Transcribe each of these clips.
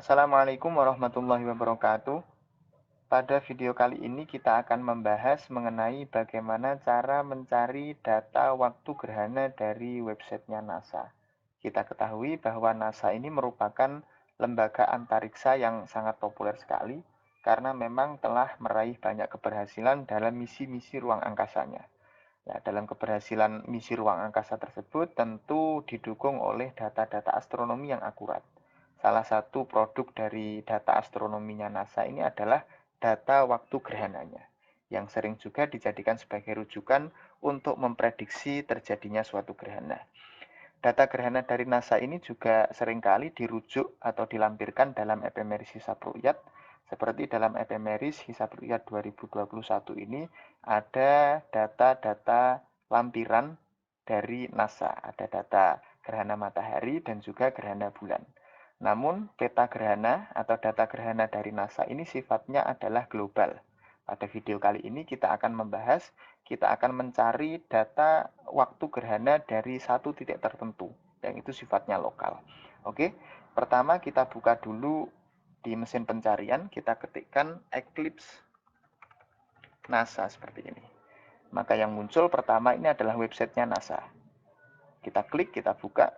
Assalamualaikum warahmatullahi wabarakatuh. Pada video kali ini kita akan membahas mengenai bagaimana cara mencari data waktu gerhana dari websitenya NASA. Kita ketahui bahwa NASA ini merupakan lembaga antariksa yang sangat populer sekali karena memang telah meraih banyak keberhasilan dalam misi-misi ruang angkasanya. Ya, dalam keberhasilan misi ruang angkasa tersebut tentu didukung oleh data-data astronomi yang akurat. Salah satu produk dari data astronominya NASA ini adalah data waktu gerhananya, yang sering juga dijadikan sebagai rujukan untuk memprediksi terjadinya suatu gerhana. Data gerhana dari NASA ini juga seringkali dirujuk atau dilampirkan dalam epemeris hisab ru'yat. Seperti dalam epemeris hisab ru'yat 2021 ini ada data-data lampiran dari NASA. Ada data gerhana matahari dan juga gerhana bulan. Namun peta gerhana atau data gerhana dari NASA ini sifatnya adalah global. Pada video kali ini kita akan mencari data waktu gerhana dari satu titik tertentu, yang itu sifatnya lokal. Oke, pertama kita buka dulu di mesin pencarian, kita ketikkan eclipse NASA seperti ini. Maka yang muncul pertama ini adalah websitenya NASA. Kita klik, kita buka.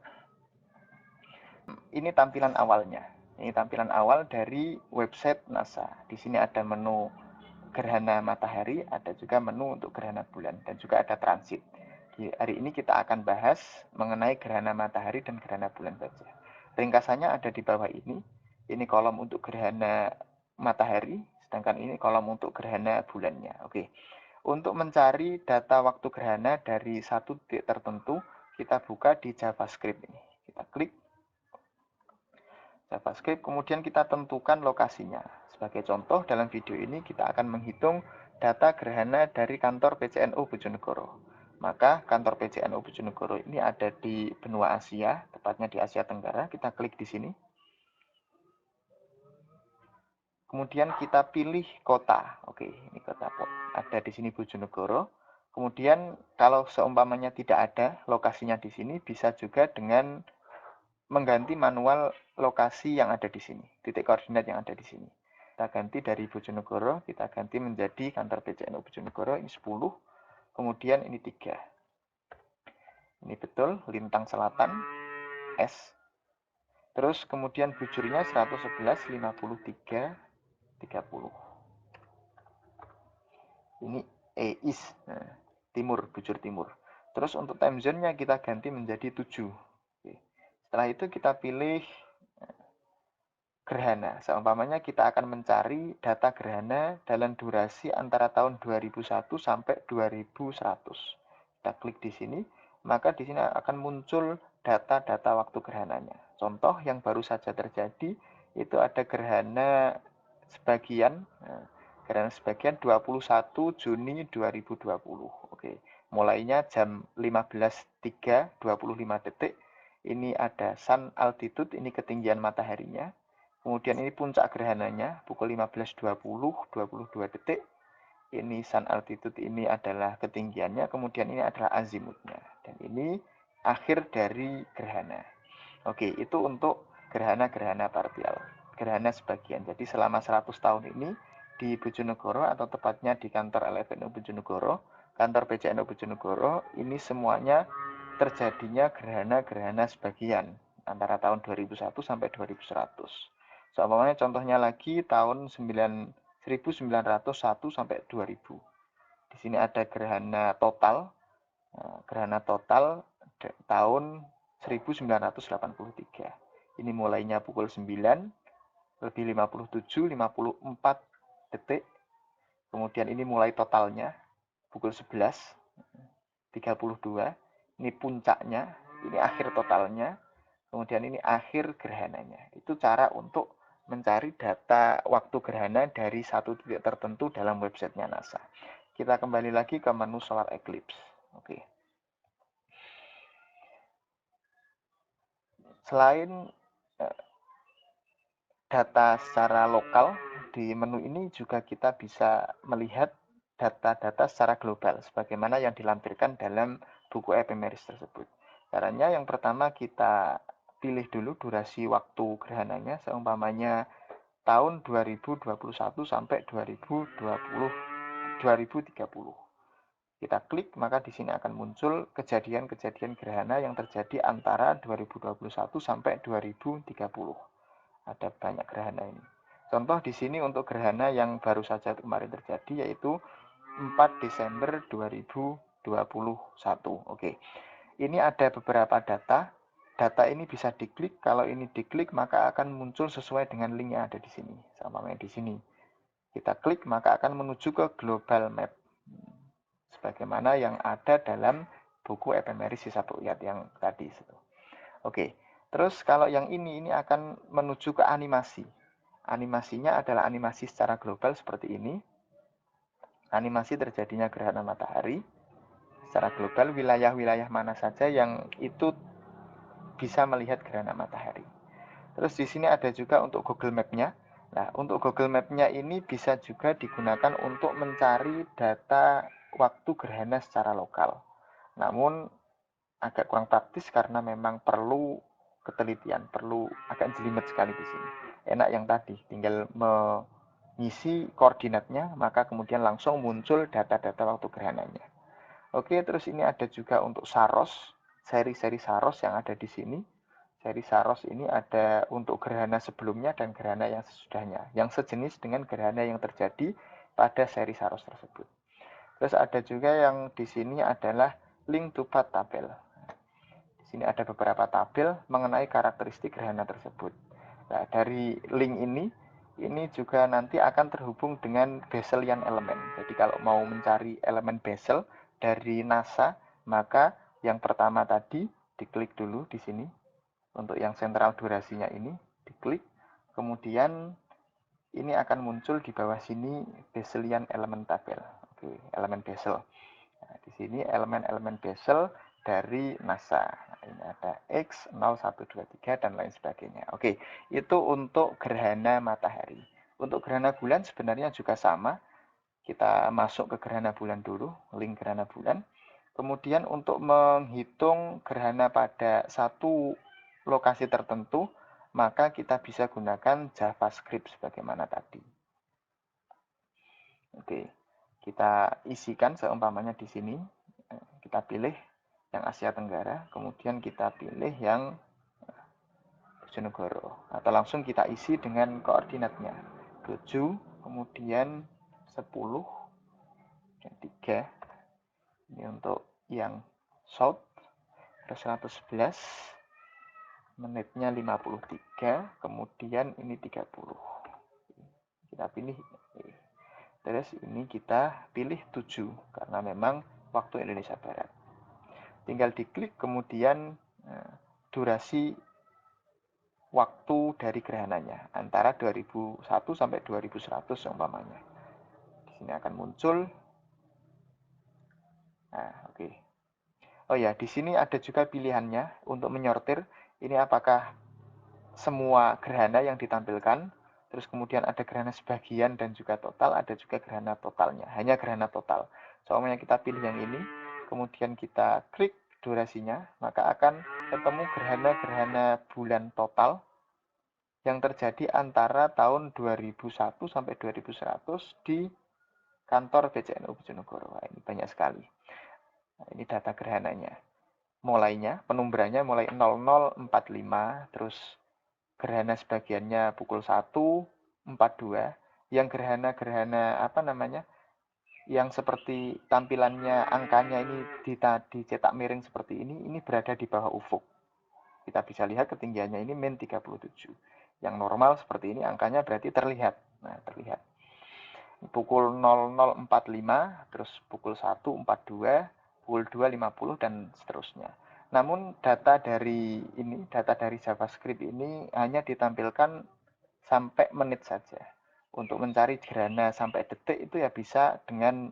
Ini tampilan awalnya. Ini tampilan awal dari website NASA. Di sini ada menu gerhana matahari, ada juga menu untuk gerhana bulan, dan juga ada transit. Di hari ini kita akan bahas mengenai gerhana matahari dan gerhana bulan saja. Ringkasannya ada di bawah ini. Ini kolom untuk gerhana matahari, sedangkan ini kolom untuk gerhana bulannya. Oke. Untuk mencari data waktu gerhana dari satu titik tertentu, kita buka di JavaScript ini. Kita klik JavaScript, kemudian kita tentukan lokasinya. Sebagai contoh, dalam video ini kita akan menghitung data gerhana dari kantor PCNU Bojonegoro. Maka kantor PCNU Bojonegoro ini ada di benua Asia, tepatnya di Asia Tenggara. Kita klik di sini. Kemudian kita pilih kota. Oke, ini kota ada di sini Bojonegoro. Kemudian kalau seumpamanya tidak ada lokasinya di sini, bisa juga dengan mengganti manual lokasi yang ada di sini, titik koordinat yang ada di sini. Kita ganti dari Bojonegoro, kita ganti menjadi kantor PCNU Bojonegoro, ini 10, kemudian ini 3. Ini betul, Lintang Selatan, S. Terus kemudian bujurnya 111, 53, 30. Ini East, nah, timur, bujur timur. Terus untuk time zone-nya kita ganti menjadi 7. Oke. Setelah itu kita pilih gerhana. Seumpamanya kita akan mencari data gerhana dalam durasi antara tahun 2001 sampai 2100. Kita klik di sini, maka di sini akan muncul data-data waktu gerhananya. Contoh yang baru saja terjadi itu ada gerhana sebagian. Nah, gerhana sebagian 21 Juni 2020. Oke, mulainya jam 15.3 25 detik. Ini ada sun altitude, ini ketinggian mataharinya. Kemudian ini puncak gerhananya pukul 15.20 22 detik. Ini sun altitude, ini adalah ketinggiannya, kemudian ini adalah azimutnya. Dan ini akhir dari gerhana. Oke, itu untuk gerhana-gerhana parsial, gerhana sebagian. Jadi selama 100 tahun ini di Bojonegoro atau tepatnya di kantor LFNU Bojonegoro, kantor PCNU Bojonegoro, ini semuanya terjadinya gerhana-gerhana sebagian antara tahun 2001 sampai 2100. Seumpamanya contohnya lagi tahun 1901 sampai 2000. Di sini ada gerhana total. Gerhana total tahun 1983. Ini mulainya pukul 9 lebih 57 54 detik. Kemudian ini mulai totalnya pukul 11 32. Ini puncaknya, ini akhir totalnya. Kemudian ini akhir gerhananya. Itu cara untuk mencari data waktu gerhana dari satu titik tertentu dalam websitenya NASA. Kita kembali lagi ke menu solar eclipse. Oke. Selain data secara lokal, di menu ini juga kita bisa melihat data-data secara global, sebagaimana yang dilampirkan dalam buku epemeris tersebut. Caranya yang pertama kita pilih dulu durasi waktu gerhananya, seumpamanya tahun 2021 sampai 2030. Kita klik, maka di sini akan muncul kejadian-kejadian gerhana yang terjadi antara 2021 sampai 2030. Ada banyak gerhana ini. Contoh di sini untuk gerhana yang baru saja kemarin terjadi, yaitu 4 Desember 2021. Oke, ini ada beberapa data. Data ini bisa diklik. Kalau ini diklik, maka akan muncul sesuai dengan link yang ada di sini. Sama di sini. Kita klik, maka akan menuju ke global map, sebagaimana yang ada dalam buku Ephemeris Hisab Ru'yat yang tadi. Oke, terus kalau yang ini akan menuju ke animasi. Animasinya adalah animasi secara global seperti ini. Animasi terjadinya gerhana matahari. Secara global, wilayah-wilayah mana saja yang itu bisa melihat gerhana matahari. Terus di sini ada juga untuk Google Map-nya. Nah, untuk Google Map-nya ini bisa juga digunakan untuk mencari data waktu gerhana secara lokal. Namun agak kurang praktis karena memang perlu ketelitian, perlu agak jelimet sekali di sini. Enak yang tadi, tinggal mengisi koordinatnya, maka kemudian langsung muncul data-data waktu gerhananya. Oke, terus ini ada juga untuk Saros, seri-seri Saros yang ada di sini. Seri Saros ini ada untuk gerhana sebelumnya dan gerhana yang sesudahnya, yang sejenis dengan gerhana yang terjadi pada seri Saros tersebut. Terus ada juga yang di sini adalah link to path tabel. Di sini ada beberapa tabel mengenai karakteristik gerhana tersebut. Nah, dari link ini juga nanti akan terhubung dengan Besselian element. Jadi kalau mau mencari elemen Bessel dari NASA, maka yang pertama tadi diklik dulu di sini. Untuk yang sentral durasinya ini diklik, kemudian ini akan muncul di bawah sini Besselian element tabel. Oke, elemen Bessel. Nah, di sini elemen-elemen Bessel dari NASA. Nah, ini ada X, 0, 1, 2, 3, dan lain sebagainya. Oke, itu untuk gerhana matahari. Untuk gerhana bulan sebenarnya juga sama. Kita masuk ke gerhana bulan dulu, link gerhana bulan. Kemudian untuk menghitung gerhana pada satu lokasi tertentu, maka kita bisa gunakan JavaScript sebagaimana tadi. Oke, kita isikan seumpamanya di sini. Kita pilih yang Asia Tenggara, kemudian kita pilih yang Bojonegoro. Atau langsung kita isi dengan koordinatnya. 7, kemudian 10, dan 3. Ini untuk yang South. Terus 111, menitnya 53, kemudian ini 30. Kita pilih. Terus ini kita pilih 7, karena memang waktu Indonesia Barat. Tinggal diklik, kemudian durasi waktu dari gerhananya antara 2001 sampai 2100 umpamanya. Di sini akan muncul. Nah, oke. Oh ya, di sini ada juga pilihannya untuk menyortir ini apakah semua gerhana yang ditampilkan, terus kemudian ada gerhana sebagian dan juga total, ada juga gerhana totalnya, hanya gerhana total. Soalnya kita pilih yang ini, kemudian kita klik durasinya, maka akan ketemu gerhana-gerhana bulan total yang terjadi antara tahun 2001 sampai 2100 di kantor PCNU Bojonegoro. Ini banyak sekali. Nah, ini data gerhananya. Mulainya, penumbrannya mulai 0045, terus gerhana sebagiannya pukul 1.42, yang gerhana-gerhana yang seperti tampilannya angkanya ini dicetak miring seperti ini berada di bawah ufuk. Kita bisa lihat ketinggiannya ini min 37. Yang normal seperti ini angkanya berarti terlihat. Nah, terlihat. Pukul 00.45, terus pukul 1.42, pukul 2.50 dan seterusnya. Namun data dari JavaScript ini hanya ditampilkan sampai menit saja. Untuk mencari gerhana sampai detik itu ya bisa dengan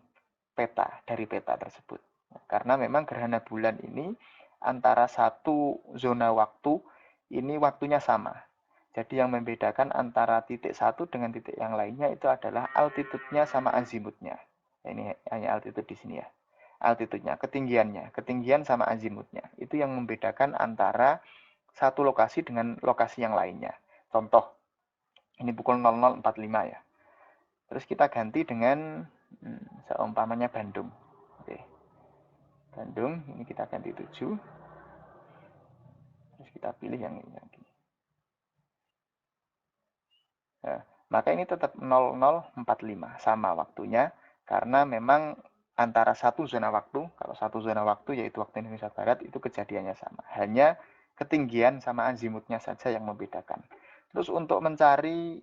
peta, dari peta tersebut. Karena memang gerhana bulan ini antara satu zona waktu ini waktunya sama. Jadi yang membedakan antara titik satu dengan titik yang lainnya itu adalah altitude-nya sama azimutnya. Ini hanya altitude di sini ya. Altitude-nya, ketinggiannya, ketinggian sama azimutnya. Itu yang membedakan antara satu lokasi dengan lokasi yang lainnya. Contoh, ini pukul 00.45 ya. Terus kita ganti dengan seumpamanya Bandung. Oke. Bandung, ini kita ganti 7. Terus kita pilih yang ini lagi. Nah, maka ini tetap 00.45 sama waktunya karena memang antara satu zona waktu, kalau satu zona waktu yaitu waktu Indonesia Barat itu kejadiannya sama. Hanya ketinggian sama azimutnya saja yang membedakan. Terus untuk mencari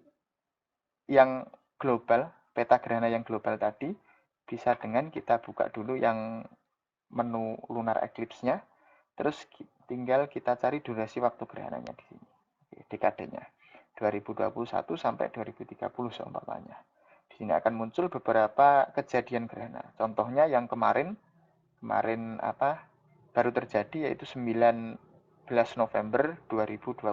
yang global, peta gerhana yang global tadi, bisa dengan kita buka dulu yang menu lunar eclipse-nya, terus tinggal kita cari durasi waktu gerhananya di sini, dekadenya 2021 sampai 2030 seumpamanya. Di sini akan muncul beberapa kejadian gerhana. Contohnya yang kemarin baru terjadi yaitu 19 November 2021.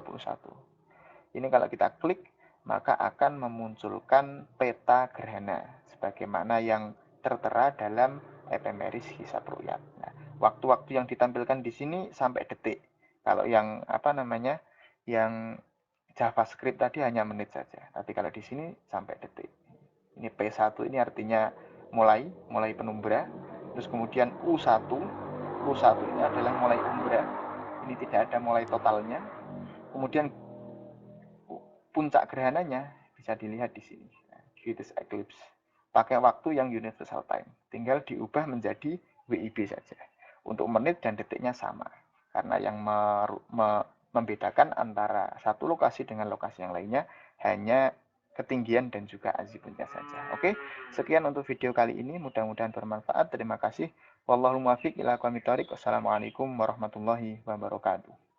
Ini kalau kita klik maka akan memunculkan peta gerhana sebagaimana yang tertera dalam efemeris hisab ru'yat. Nah, waktu-waktu yang ditampilkan di sini sampai detik. Kalau yang yang JavaScript tadi hanya menit saja. Tapi kalau di sini sampai detik. Ini P1 ini artinya mulai penumbra. Terus kemudian U1 ini adalah mulai umbra. Ini tidak ada mulai totalnya. Kemudian puncak gerhananya bisa dilihat di sini. Greatest eclipse. Pakai waktu yang universal time. Tinggal diubah menjadi WIB saja. Untuk menit dan detiknya sama. Karena yang membedakan antara satu lokasi dengan lokasi yang lainnya hanya ketinggian dan juga azimutnya saja. Oke, sekian untuk video kali ini. Mudah-mudahan bermanfaat. Terima kasih. Wallahul muwaffiq ila aqwamit thoriq. Wassalamualaikum warahmatullahi wabarakatuh.